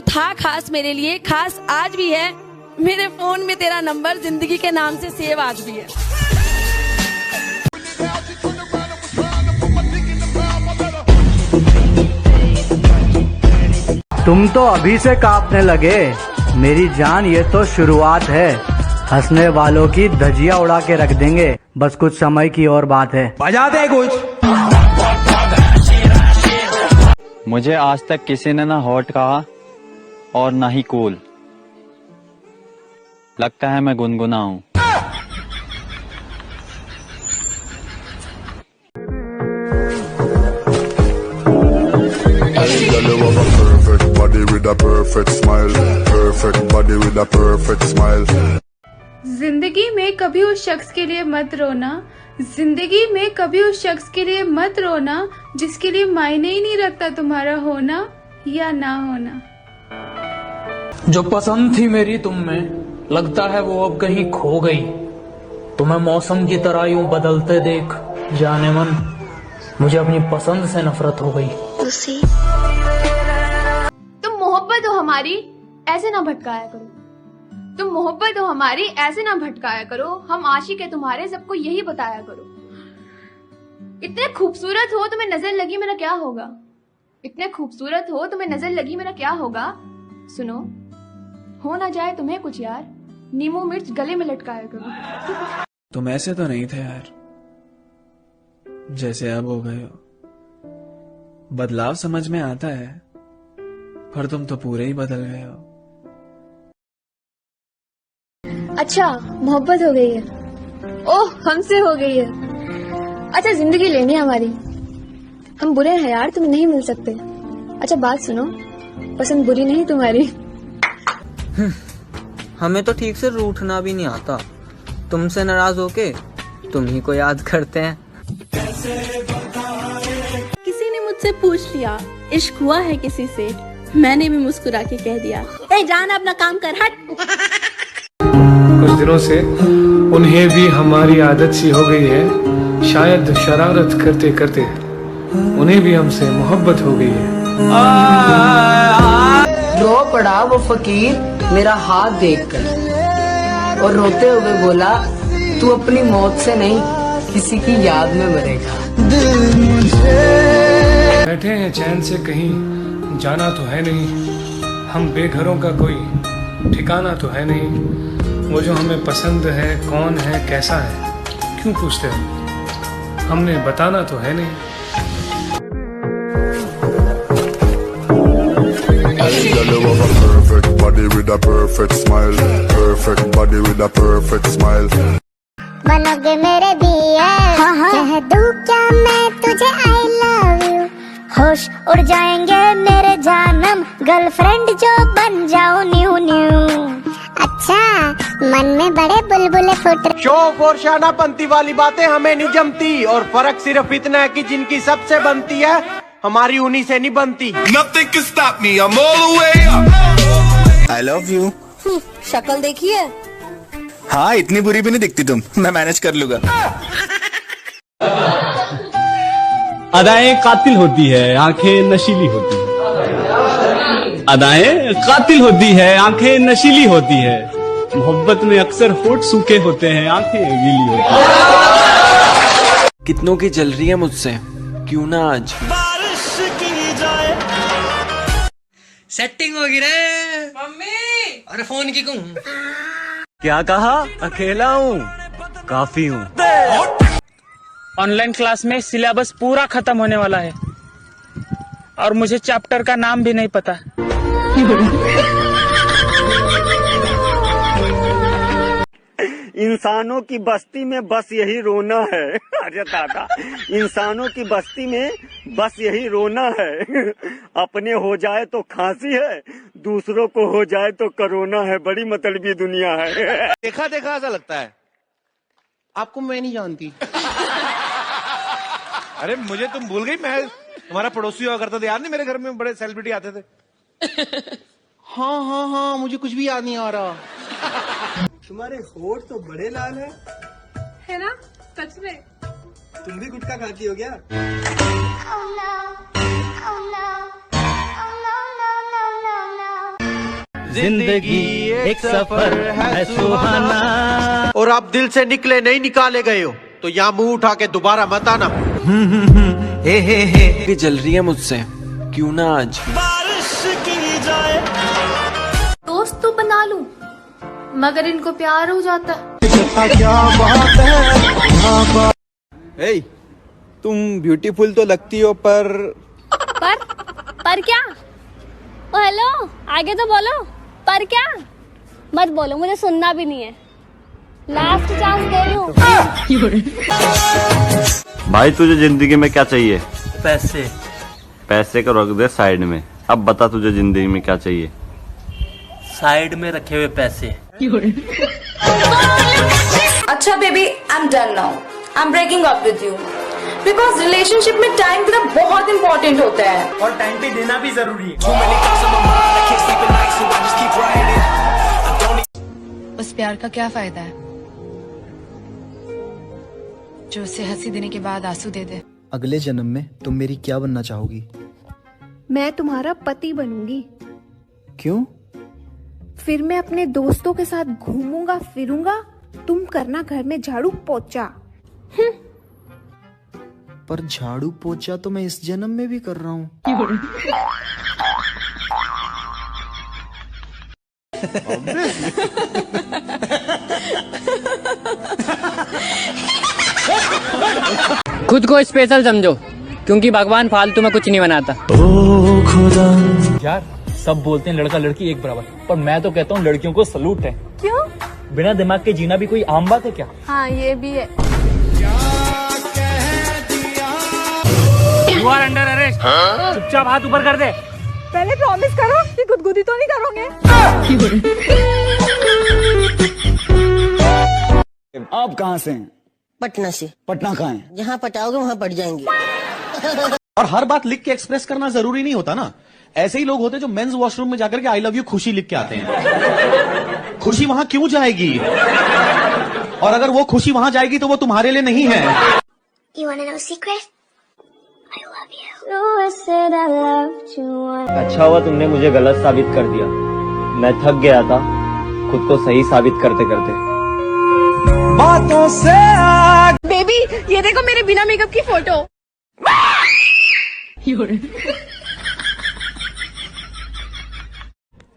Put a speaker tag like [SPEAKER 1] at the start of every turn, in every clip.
[SPEAKER 1] था खास मेरे लिए, खास आज भी है। मेरे फोन में तेरा नंबर जिंदगी के नाम से सेव आज भी है।
[SPEAKER 2] तुम तो अभी से कांपने लगे मेरी जान, ये तो शुरुआत है। हंसने वालों की धजिया उड़ा के रख देंगे, बस कुछ समय की और बात है।
[SPEAKER 3] बजा दे कुछ।
[SPEAKER 4] मुझे आज तक किसी ने ना हॉट कहा और ना ही कूल। लगता है मैं गुनगुना हूँ।
[SPEAKER 5] जिंदगी में कभी उस शख्स के लिए मत रोना, जिंदगी में कभी उस शख्स के लिए मत रोना जिसके लिए मायने ही नहीं रखता तुम्हारा होना या ना होना।
[SPEAKER 6] जो पसंद थी मेरी तुम में, लगता है वो अब कहीं खो गई। तुम्हें मौसम की तरह यूं बदलते देख जाने मन, मुझे अपनी पसंद से नफरत हो गई।
[SPEAKER 5] तुम मोहब्बत हो हमारी, ऐसे ना भटकाया करो। तुम मोहब्बत हो हमारी, ऐसे ना भटकाया करो। हम आशिक है तुम्हारे, सबको यही बताया करो। इतने खूबसूरत हो तुम्हें नजर लगी मेरा क्या होगा। इतने खूबसूरत हो तुम्हें नजर लगी मेरा क्या होगा। सुनो, हो ना जाए तुम्हें कुछ यार, नींबू मिर्च गले में लटकाया करो।
[SPEAKER 3] तुम ऐसे तो नहीं थे यार जैसे अब हो गए हो। बदलाव समझ में आता है, पर तुम तो पूरे ही बदल गए हो।
[SPEAKER 5] अच्छा, मोहब्बत हो गई है। ओह, हमसे हो गई है। अच्छा, जिंदगी लेनी है हमारी। हम बुरे हैं यार, तुम्हें नहीं मिल सकते। अच्छा बात सुनो, पसंद बुरी नहीं तुम्हारी।
[SPEAKER 7] हमें तो ठीक से रूठना भी नहीं आता। तुमसे नाराज होके तुम ही को याद करते हैं।
[SPEAKER 1] किसी ने मुझसे पूछ लिया इश्क हुआ है किसी से, मैंने भी मुस्कुरा के कह दिया, ए जान अपना काम कर, हट।
[SPEAKER 8] कुछ दिनों से उन्हें भी हमारी आदत सी हो गई है, शायद शरारत करते करते उन्हें भी हमसे मोहब्बत हो गई है।
[SPEAKER 9] रो पड़ा वो फकीर मेरा हाथ देखकर, और रोते हुए बोला तू अपनी मौत से नहीं किसी की याद में मरेगा।
[SPEAKER 8] बैठे हैं चैन से कहीं, जाना तो है नहीं। हम बेघरों का कोई ठिकाना तो है नहीं। वो जो हमें पसंद है कौन है कैसा है क्यों पूछते हो, हमने बताना तो है नहीं।
[SPEAKER 10] बनोगे मेरे दिए, कह दूं क्या मैं तुझे आई लव यू। होश उड़ जाएंगे मेरे जानम, गर्लफ्रेंड जो बन जाओ न्यू न्यू। अच्छा, मन में बड़े बुलबुले फूट रहे।
[SPEAKER 11] शौक और शानापंती वाली बातें हमें नहीं जमती, और फर्क सिर्फ इतना है कि जिनकी सबसे बनती है हमारी उन्हीं से नहीं बनती।
[SPEAKER 3] Nothing can stop me, I'm all the way up. I love you.
[SPEAKER 1] शक्ल देखिए।
[SPEAKER 3] हाँ, इतनी बुरी भी नहीं दिखती तुम, मैं मैनेज कर लूंगा।
[SPEAKER 12] अदाएं कातिल होती है, आंखें नशीली होती है। अदाएं कातिल होती है, आंखें नशीली होती है। मोहब्बत में अक्सर होठ सूखे होते हैं, आंखें गीली होती हैं।
[SPEAKER 13] कितनों की जल रही है मुझसे, क्यों ना आज
[SPEAKER 14] बारिश की जाए।
[SPEAKER 9] सेटिंग होगी रे मम्मी, अरे फोन की कहूँ।
[SPEAKER 2] क्या कहा? अकेला हूँ, काफी हूँ।
[SPEAKER 6] ऑनलाइन क्लास में सिलेबस पूरा खत्म होने वाला है और मुझे चैप्टर का नाम भी नहीं पता।
[SPEAKER 15] इंसानों की बस्ती में बस यही रोना है। अरे दादा, इंसानों की बस्ती में बस यही रोना है। अपने हो जाए तो खांसी है, दूसरों को हो जाए तो कोरोना है। बड़ी मतलबी दुनिया है।
[SPEAKER 11] देखा देखा ऐसा लगता है आपको मैं नहीं जानती। अरे मुझे तुम भूल गई, मैं तुम्हारा पड़ोसी हुआ करता था, याद नहीं? मेरे घर में बड़े सेलिब्रिटी आते थे। हाँ हाँ हाँ, मुझे कुछ भी याद नहीं आ रहा।
[SPEAKER 16] तुम्हारे होठ तो बड़े लाल
[SPEAKER 5] है ना, सच में।
[SPEAKER 16] तुम भी गुटखा खाती हो क्या?
[SPEAKER 10] Oh no, oh no, oh no, no, no, no, no, no.
[SPEAKER 2] जिंदगी एक सफर है सुहाना।
[SPEAKER 11] और आप दिल से निकले नहीं निकाले गए हो तो यहाँ मुंह उठा के दोबारा मत आना।
[SPEAKER 13] हे जल रही है मुझसे, क्यों ना आज
[SPEAKER 14] बारिश की जाए।
[SPEAKER 5] दोस्त तो बना लूं मगर इनको प्यार हो जाता है।
[SPEAKER 13] हे, तुम ब्यूटीफुल तो लगती हो पर
[SPEAKER 1] पर क्या? ओ हेलो, आगे तो बोलो। पर क्या? मत बोलो, मुझे सुनना भी नहीं है। लास्ट चांस दे रही हूँ।
[SPEAKER 4] भाई तुझे जिंदगी में क्या चाहिए?
[SPEAKER 2] पैसे।
[SPEAKER 4] पैसे को रख दे साइड में, अब बता तुझे जिंदगी में क्या चाहिए?
[SPEAKER 2] साइड में रखे हुए पैसे।
[SPEAKER 17] अच्छा baby, I am done now. I am breaking up with you because relationship में टाइम देना बहुत इंपॉर्टेंट होता है
[SPEAKER 16] और टाइम पे देना भी जरूरी है।
[SPEAKER 18] उस प्यार का क्या फायदा है जो उसे हंसी देने के बाद आंसू दे दे।
[SPEAKER 19] अगले जन्म में तुम मेरी क्या बनना चाहोगी?
[SPEAKER 20] मैं तुम्हारा पति बनूंगी।
[SPEAKER 19] क्यों?
[SPEAKER 20] फिर मैं अपने दोस्तों के साथ घूमूंगा फिरूंगा, तुम करना घर में झाड़ू पोछा।
[SPEAKER 19] पर झाड़ू पोछा तो मैं इस जन्म में भी कर रहा हूँ।
[SPEAKER 7] खुद को स्पेशल समझो क्योंकि भगवान फालतू में कुछ नहीं बनाता।
[SPEAKER 6] ओ खुदा यार, सब बोलते हैं लड़का लड़की एक बराबर, पर मैं तो कहता हूँ लड़कियों को सलूट है।
[SPEAKER 1] क्यों?
[SPEAKER 6] बिना दिमाग के जीना भी कोई आम बात है क्या?
[SPEAKER 1] हाँ ये भी है।
[SPEAKER 6] You are under arrest. चुपचाप हाथ ऊपर कर दे।
[SPEAKER 20] पहले प्रॉमिस करो कि गुदगुदी तो नहीं करोगे।
[SPEAKER 2] आप कहाँ से हैं?
[SPEAKER 21] पटना से।
[SPEAKER 2] पटना कहाँ है?
[SPEAKER 21] जहाँ पटाओगे वहाँ पट जाएंगे।
[SPEAKER 11] और हर बात लिख के एक्सप्रेस करना जरूरी नहीं होता ना। ऐसे ही लोग होते जो मेंस वॉशरूम में जाकर के आई लव यू खुशी लिख के आते हैं। खुशी वहां क्यों जाएगी? और अगर वो खुशी वहां जाएगी तो वो तुम्हारे लिए नहीं है।
[SPEAKER 10] You wanna know a secret? I love you.
[SPEAKER 4] अच्छा हुआ तुमने मुझे गलत साबित कर दिया, मैं थक गया था खुद को सही साबित करते करते।
[SPEAKER 2] बातों से
[SPEAKER 20] बेबी, ये देखो मेरे बिना मेकअप की फोटो।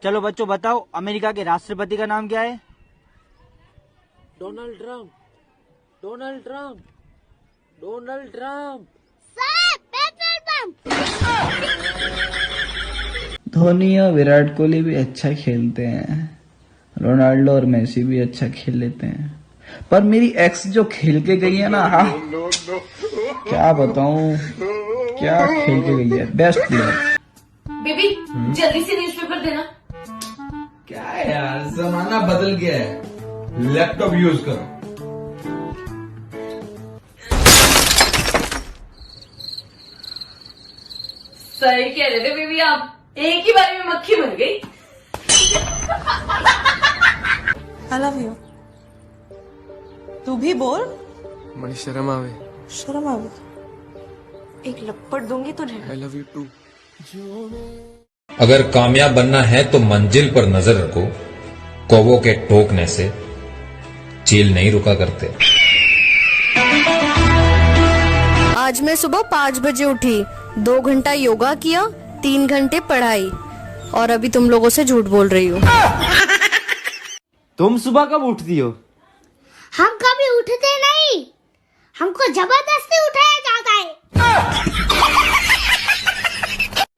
[SPEAKER 7] चलो बच्चों बताओ, अमेरिका के राष्ट्रपति का नाम क्या है?
[SPEAKER 9] Donald Trump. Donald Trump. Donald Trump.
[SPEAKER 22] Dhoni और विराट कोहली भी अच्छा खेलते हैं, रोनाल्डो और मेसी भी अच्छा खेल लेते हैं, पर मेरी एक्स जो खेल के गई है ना, क्या बताऊं क्या खेल के गई है। Best player.
[SPEAKER 17] बेबी जल्दी से न्यूज़पेपर देना।
[SPEAKER 23] क्या है यार, जमाना बदल गया है, लैपटॉप यूज करो।
[SPEAKER 17] सही कह रहे थे बेबी, आप एक ही बारी में मक्खी बन गई।
[SPEAKER 18] आई लव यू। तू भी बोल।
[SPEAKER 13] बड़ी शर्म आवे।
[SPEAKER 18] शर्म आवे? एक लपड़ दूंगी तुझे।
[SPEAKER 13] I love you too.
[SPEAKER 24] अगर कामयाब बनना है तो मंजिल पर नजर रखो, कौवों के टोकने से चील नहीं रुका करते।
[SPEAKER 25] आज मैं सुबह 5 बजे उठी, 2 घंटा योगा किया, 3 घंटे पढ़ाई, और अभी तुम लोगों से झूठ बोल रही हो।
[SPEAKER 7] तुम सुबह कब उठती हो?
[SPEAKER 10] हम कभी उठते नहीं, हमको जबरदस्ती उठाया जाता है।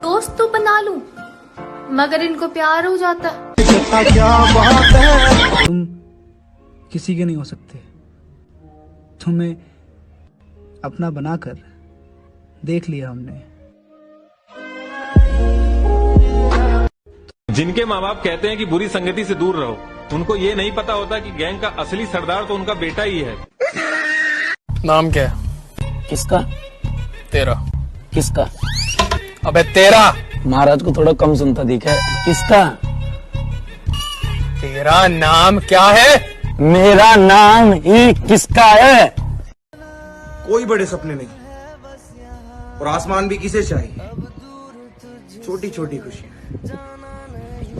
[SPEAKER 5] दोस्त तो बना लूं मगर इनको प्यार हो जाता है।
[SPEAKER 2] तुम किसी के नहीं हो सकते, तुम्हें अपना बनाकर देख लिया हमने।
[SPEAKER 26] जिनके माँ बाप कहते हैं कि बुरी संगति से दूर रहो, उनको ये नहीं पता होता कि गैंग का असली सरदार तो उनका बेटा ही है।
[SPEAKER 6] नाम क्या है?
[SPEAKER 7] किसका?
[SPEAKER 6] तेरा।
[SPEAKER 7] किसका?
[SPEAKER 6] अबे तेरा।
[SPEAKER 7] महाराज को थोड़ा कम सुनता दिखा है। किसका?
[SPEAKER 6] तेरा नाम क्या है?
[SPEAKER 7] मेरा नाम ही किसका है?
[SPEAKER 16] कोई बड़े सपने नहीं, और आसमान भी किसे चाहिए, छोटी छोटी खुशियां।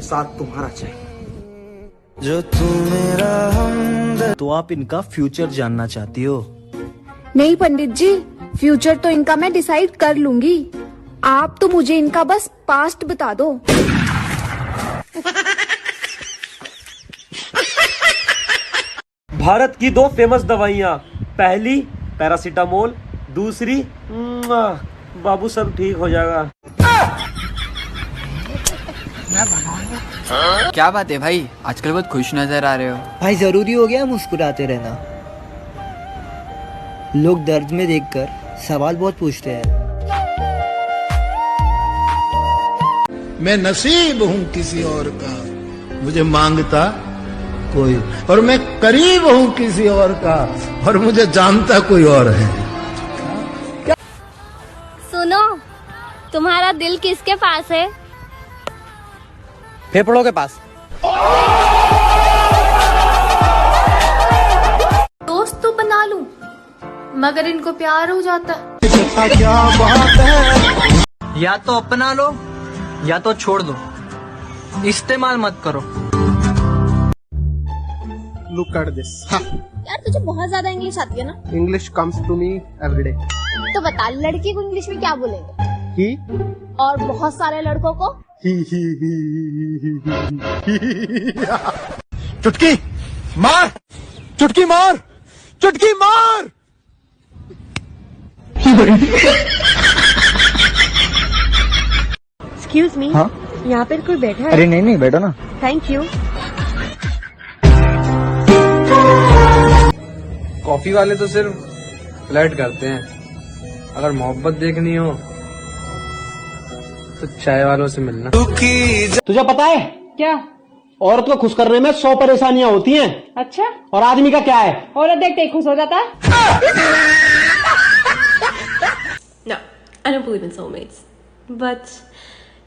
[SPEAKER 16] साथ तुम्हारा चाहिए।
[SPEAKER 2] जो तू मेरा हमदर्द। तो आप इनका फ्यूचर जानना चाहती हो?
[SPEAKER 20] नहीं पंडित जी, फ्यूचर तो इनका मैं डिसाइड कर लूंगी। आप तो मुझे इनका बस पास्ट बता दो।
[SPEAKER 4] भारत की 2 फेमस दवाइयाँ, पहली पैरासीटामोल, दूसरी बाबू सब ठीक हो जाएगा।
[SPEAKER 7] क्या बात है भाई, आजकल बहुत खुश नजर आ रहे हो।
[SPEAKER 9] भाई जरूरी हो गया मुस्कुराते रहना। लोग दर्द में देखकर सवाल बहुत पूछते हैं।
[SPEAKER 16] मैं नसीब हूँ किसी और का, मुझे मांगता कोई, और मैं करीब हूँ किसी और का, और मुझे जानता कोई और है।
[SPEAKER 1] सुनो, तुम्हारा दिल किसके पास है?
[SPEAKER 7] फेफड़ों के पास।
[SPEAKER 5] दोस्त तो बना लूं, मगर इनको प्यार हो जाता।
[SPEAKER 16] क्या बात है।
[SPEAKER 7] या तो अपना लो या तो छोड़ दो, इस्तेमाल मत करो।
[SPEAKER 16] Look at this.
[SPEAKER 1] यार तुझे बहुत ज्यादा इंग्लिश आती है ना?
[SPEAKER 16] English comes to me everyday.
[SPEAKER 1] तो बता, लड़की को इंग्लिश में क्या बोलेंगे?
[SPEAKER 16] ही।
[SPEAKER 1] और बहुत सारे लड़कों को?
[SPEAKER 16] चुटकी मार, चुटकी मार, चुटकी मार।
[SPEAKER 21] एक्सक्यूज मी,
[SPEAKER 2] हाँ?
[SPEAKER 21] यहाँ पर कोई बैठा है?
[SPEAKER 2] अरे नहीं बैठो ना।
[SPEAKER 21] Thank you.
[SPEAKER 7] कॉफी वाले तो सिर्फ फ्लर्ट करते हैं, अगर मोहब्बत देखनी हो तो चाय वालों से मिलना।
[SPEAKER 2] तुझे पता है
[SPEAKER 21] क्या?
[SPEAKER 2] औरत को खुश करने में 100 परेशानियां होती हैं।
[SPEAKER 21] अच्छा,
[SPEAKER 2] और आदमी का क्या है?
[SPEAKER 21] औरत देखते ही खुश हो जाता है।
[SPEAKER 17] No, I don't believe in soulmates. But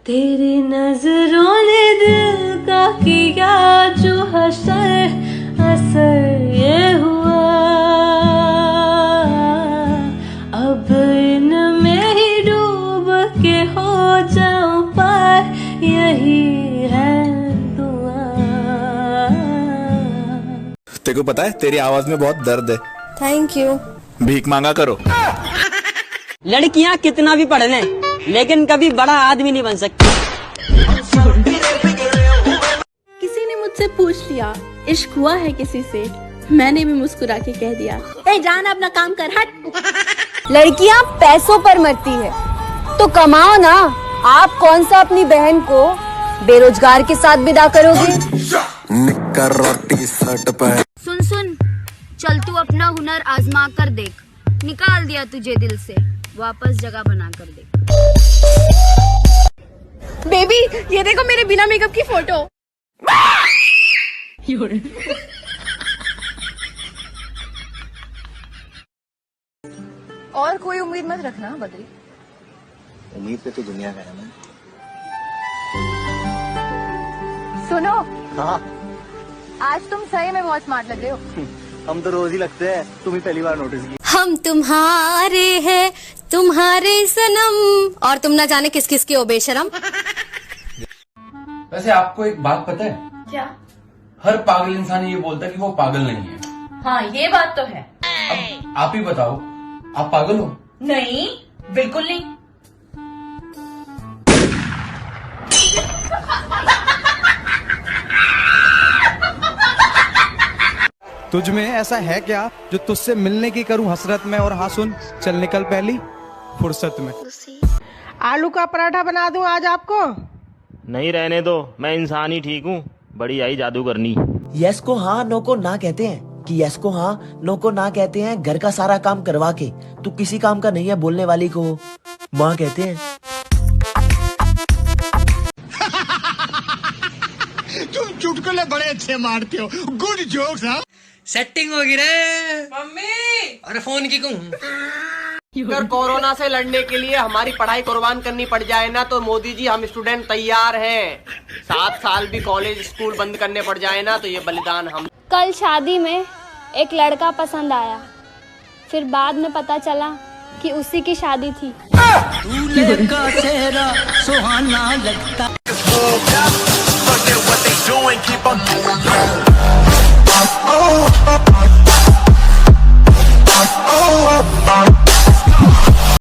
[SPEAKER 17] तेरी नजरों ने दिल का किया जो हसर असर ये हुआ, अब इनमें ही डूब के हो जाऊं पार, यही है दुआ।
[SPEAKER 16] तेरे को पता है तेरी आवाज में बहुत दर्द है।
[SPEAKER 25] Thank you.
[SPEAKER 16] भीख मांगा करो।
[SPEAKER 9] लड़कियाँ कितना भी पढ़ लें, लेकिन कभी बड़ा आदमी नहीं बन सकती।
[SPEAKER 1] किसी ने मुझसे पूछ लिया इश्क हुआ है किसी से, मैंने भी मुस्कुरा के कह दिया, ए जान अपना काम कर, हट।
[SPEAKER 17] लड़कियां पैसों पर मरती है तो कमाओ ना। आप कौन सा अपनी बहन को बेरोजगार के साथ विदा करोगे?
[SPEAKER 16] निक्कर रोटी शर्ट पर।
[SPEAKER 1] सुन सुन, चल तू अपना हुनर आजमा कर देख, निकाल दिया तुझे दिल से, वापस जगह बना कर देख।
[SPEAKER 5] बेबी ये देखो मेरे बिना मेकअप की फोटो।
[SPEAKER 18] और कोई उम्मीद मत रखना बद्री।
[SPEAKER 4] उम्मीद पे तो दुनिया का है ना।
[SPEAKER 18] सुनो,
[SPEAKER 2] हाँ,
[SPEAKER 18] आज तुम सही में बहुत स्मार्ट लग रहे हो।
[SPEAKER 2] हम तो रोज ही लगते हैं, तुम ही पहली बार नोटिस की।
[SPEAKER 25] हम तुम्हारे हैं तुम्हारे सनम, और तुम ना जाने किस किस की हो बेशरम।
[SPEAKER 23] वैसे आपको एक बात पता है?
[SPEAKER 18] क्या?
[SPEAKER 23] हर पागल इंसान ये बोलता है कि वो पागल नहीं है।
[SPEAKER 18] हाँ ये बात तो है।
[SPEAKER 23] अब आप ही बताओ, आप पागल हो?
[SPEAKER 18] नहीं, बिल्कुल नहीं।
[SPEAKER 13] तुझ में ऐसा है क्या जो तुझसे मिलने की करूं हसरत में, और हाँ सुन, चल निकल पहली फुर्सत में।
[SPEAKER 21] आलू का पराठा बना दूं आज आपको?
[SPEAKER 4] नहीं रहने दो, मैं इंसान ही ठीक हूँ, बड़ी आई जादू करनी।
[SPEAKER 9] यस को हाँ, नो को ना कहते हैं, कि यस को हाँ, नो को ना कहते हैं घर का सारा काम करवा के। तू किसी काम का नहीं है, बोलने वाली को माँ कहते हैं।
[SPEAKER 16] तुम चुटकुले बड़े अच्छे मारते हो, गुड जोक्स। हाँ,
[SPEAKER 9] सेटिंग होगी रे मम्मी। अरे फोन की अगर कोरोना से लड़ने के लिए हमारी पढ़ाई कुर्बान करनी पड़ जाए ना, तो मोदी जी हम स्टूडेंट तैयार हैं। 7 साल भी कॉलेज स्कूल बंद करने पड़ जाए ना, तो ये बलिदान हम।
[SPEAKER 1] कल शादी में एक लड़का पसंद आया, फिर बाद में पता चला कि उसी की शादी थी।
[SPEAKER 9] दूल्हे का चेहरा सुहाना लगता।